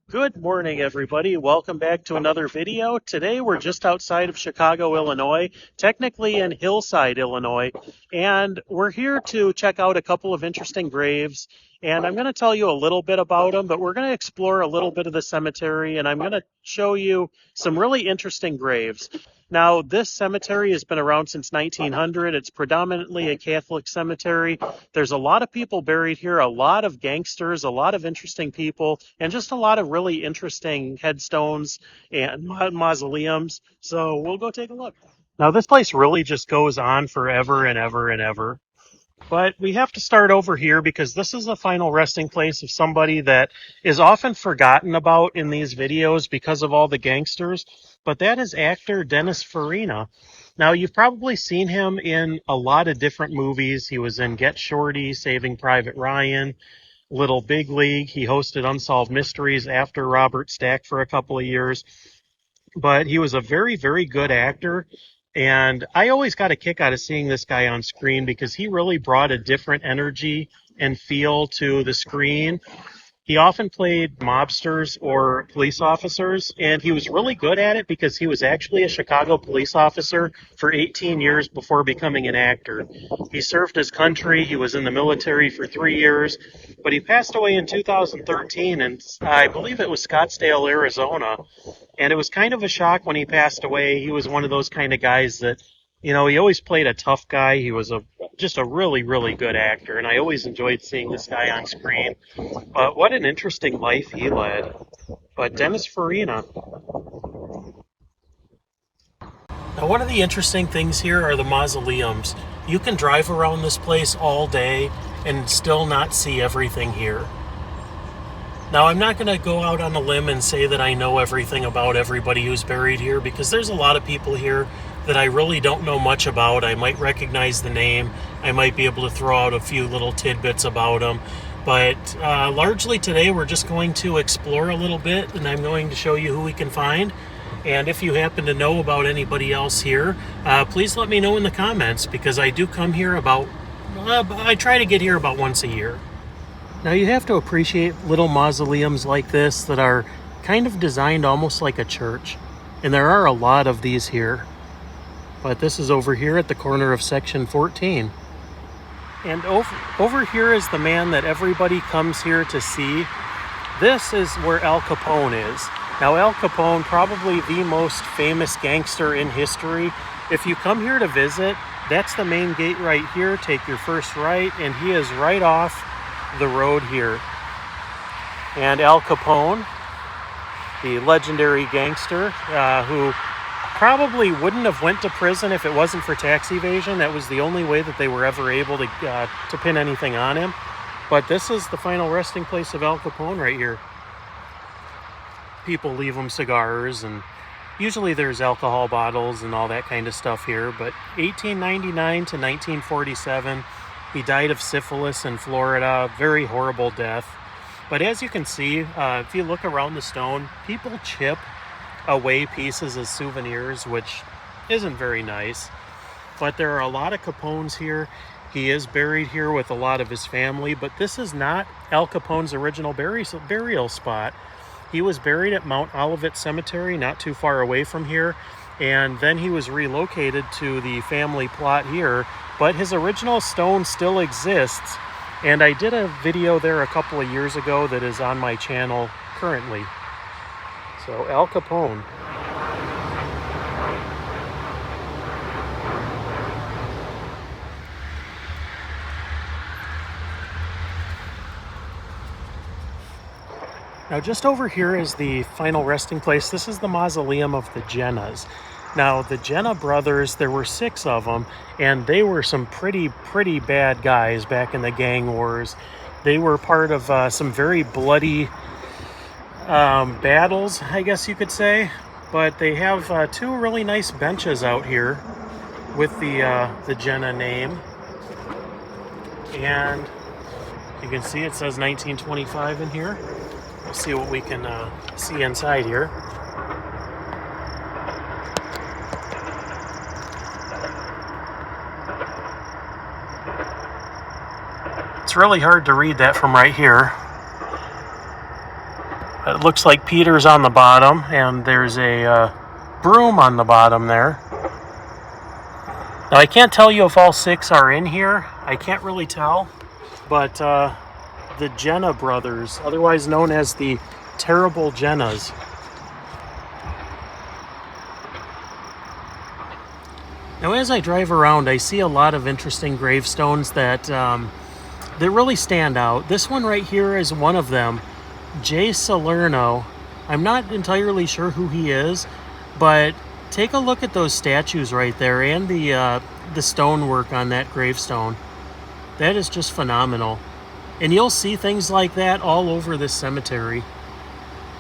Good morning, everybody. Welcome back to another video. Today we're just outside of Chicago, Illinois, technically in Hillside, Illinois, and we're here to check out a couple of interesting graves. And I'm going to tell you a little bit about them, but we're going to explore a little bit of the cemetery, and I'm going to show you some really interesting graves. Now, this cemetery has been around since 1900. It's predominantly a Catholic cemetery. There's a lot of people buried here, a lot of gangsters, a lot of interesting people, and just a lot of really interesting headstones and mausoleums. So we'll go take a look. Now, this place really just goes on forever and ever and ever. But we have to start over here because this is the final resting place of somebody that is often forgotten about in these videos because of all the gangsters. But that is actor Dennis Farina. Now, you've probably seen him in a lot of different movies. He was in Get Shorty, Saving Private Ryan, Little Big League. He hosted Unsolved Mysteries after Robert Stack for a couple of years. But he was a very, very good actor. And I always got a kick out of seeing this guy on screen because he really brought a different energy and feel to the screen. He often played mobsters or police officers, and he was really good at it because he was actually a Chicago police officer for 18 years before becoming an actor. He served his country. He was in the military for 3 years, but he passed away in 2013, and I believe it was Scottsdale, Arizona. And it was kind of a shock when he passed away. He was one of those kind of guys that, he always played a tough guy. He was just a really, really good actor, and I always enjoyed seeing this guy on screen. But what an interesting life he led. But Dennis Farina. Now, one of the interesting things here are the mausoleums. You can drive around this place all day and still not see everything here. Now, I'm not going to go out on a limb and say that I know everything about everybody who's buried here because there's a lot of people here that I really don't know much about. I might recognize the name. I might be able to throw out a few little tidbits about them. But largely today we're just going to explore a little bit, and I'm going to show you who we can find. And if you happen to know about anybody else here, please let me know in the comments because I do come here I try to get here about once a year. Now, you have to appreciate little mausoleums like this that are kind of designed almost like a church. And there are a lot of these here. But this is over here at the corner of section 14. And over here is the man that everybody comes here to see. This is where Al Capone is. Now, Al Capone, probably the most famous gangster in history. If you come here to visit, that's the main gate right here. Take your first right, and he is right off the road here. And Al Capone, the legendary gangster who probably wouldn't have went to prison if it wasn't for tax evasion. That was the only way that they were ever able to pin anything on him. But this is the final resting place of Al Capone right here. People leave him cigars, and usually there's alcohol bottles and all that kind of stuff here. But 1899 to 1947, he died of syphilis in Florida. Very horrible death. But as you can see, if you look around the stone, people chip away pieces as souvenirs, which isn't very nice. But there are a lot of Capones here. He is buried here with a lot of his family, but this is not Al Capone's original burial spot. He was buried at Mount Olivet Cemetery, not too far away from here, and then he was relocated to the family plot here, but his original stone still exists, and I did a video there a couple of years ago that is on my channel currently. So, Al Capone. Now, just over here is the final resting place. This is the mausoleum of the Jennas. Now, the Jenna Brothers, there were 6 of them, and they were some pretty bad guys back in the gang wars. They were part of some very bloody battles, I guess you could say. But they have 2 really nice benches out here with the Jenna name. And you can see it says 1925 in here. We'll see what we can see inside here. It's really hard to read that from right here. It looks like Peter's on the bottom, and there's a broom on the bottom there. Now, I can't tell you if all 6 are in here. I can't really tell. But the Jenna Brothers, otherwise known as the Terrible Jennas. Now, as I drive around, I see a lot of interesting gravestones that really stand out. This one right here is one of them. J. Salerno. I'm not entirely sure who he is, but take a look at those statues right there and the stonework on that gravestone. That is just phenomenal. And you'll see things like that all over this cemetery.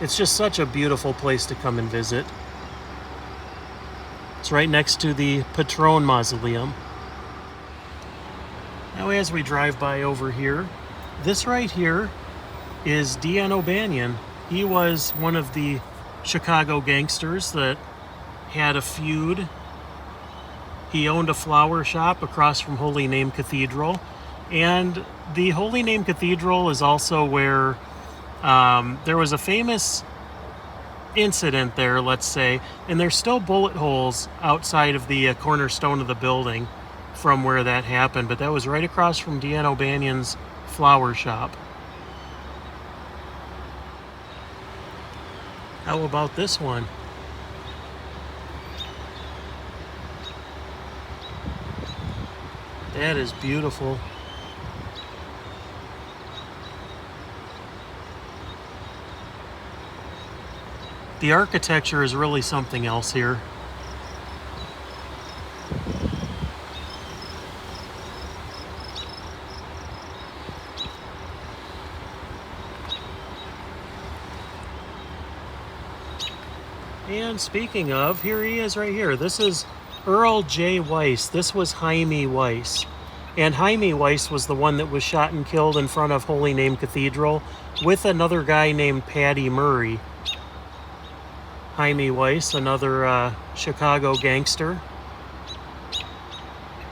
It's just such a beautiful place to come and visit. It's right next to the Capone Mausoleum. Now, as we drive by over here, this right here is Dian OBrien. He was one of the Chicago gangsters that had a feud. He owned a flower shop across from Holy Name Cathedral. And the Holy Name Cathedral is also where there was a famous incident there, let's say, and there's still bullet holes outside of the cornerstone of the building from where that happened, but that was right across from Dian OBrien's flower shop. How about this one? That is beautiful. The architecture is really something else here. And speaking of, here he is right here. This is Earl J Weiss. This was Jaime Weiss. And Jaime Weiss was the one that was shot and killed in front of Holy Name Cathedral with another guy named Patty Murray. Jaime Weiss, another Chicago gangster.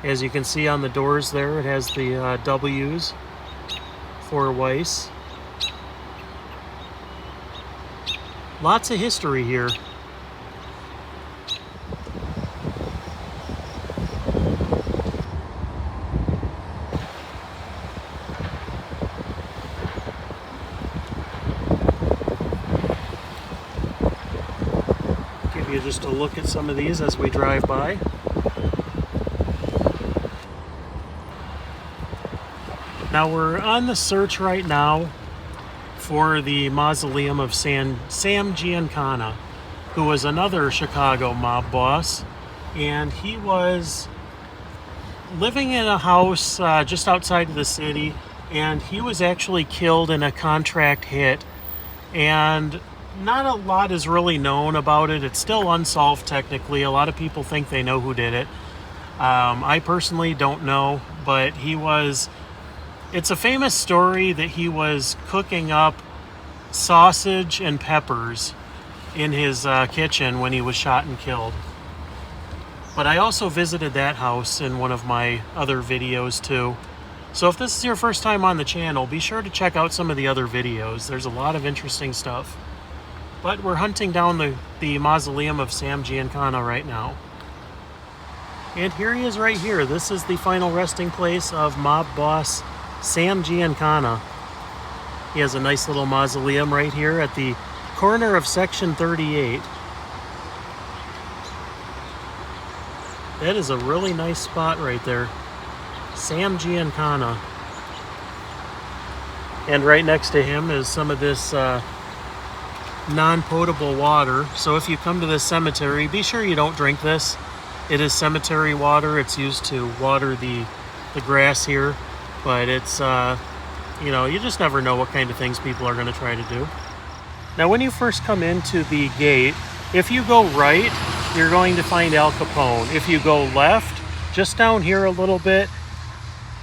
As you can see on the doors there, it has the W's for Weiss. Lots of history here. Just to look at some of these as we drive by. Now we're on the search right now for the mausoleum of Sam Giancana, who was another Chicago mob boss, and he was living in a house just outside of the city, and he was actually killed in a contract hit, and not a lot is really known about it. It's still unsolved technically. A lot of people think they know who did it. I personally don't know, but it's a famous story that he was cooking up sausage and peppers in his kitchen when he was shot and killed. But I also visited that house in one of my other videos too. So if this is your first time on the channel, be sure to check out some of the other videos. There's a lot of interesting stuff. But we're hunting down the mausoleum of Sam Giancana right now. And here he is right here. This is the final resting place of mob boss Sam Giancana. He has a nice little mausoleum right here at the corner of section 38. That is a really nice spot right there. Sam Giancana. And right next to him is some of this non-potable water. So if you come to this cemetery, be sure you don't drink this. It is cemetery water. It's used to water the grass here, but it's you just never know what kind of things people are going to try to do. Now when you first come into the gate, if you go right, you're going to find Al Capone. If you go left, just down here a little bit,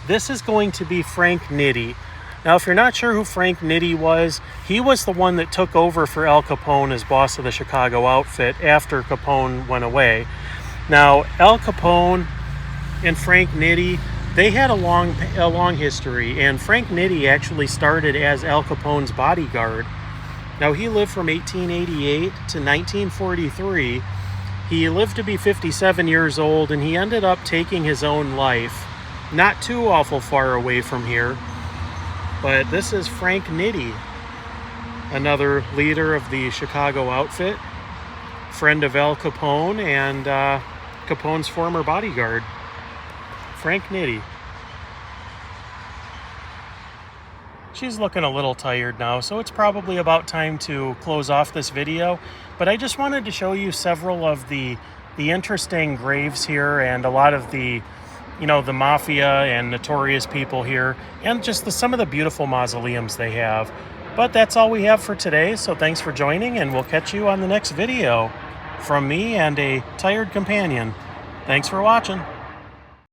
this is going to be Frank Nitti. Now, if you're not sure who Frank Nitti was, he was the one that took over for Al Capone as boss of the Chicago outfit after Capone went away. Now, Al Capone and Frank Nitti, they had a long history, and Frank Nitti actually started as Al Capone's bodyguard. Now, he lived from 1888 to 1943. He lived to be 57 years old, and he ended up taking his own life, not too awful far away from here. But this is Frank Nitti, another leader of the Chicago outfit, friend of Al Capone and Capone's former bodyguard, Frank Nitti. She's looking a little tired now, so it's probably about time to close off this video. But I just wanted to show you several of the interesting graves here, and a lot of the, the mafia and notorious people here, and just some of the beautiful mausoleums they have. But that's all we have for today, so thanks for joining, and we'll catch you on the next video from me and a tired companion. Thanks for watching.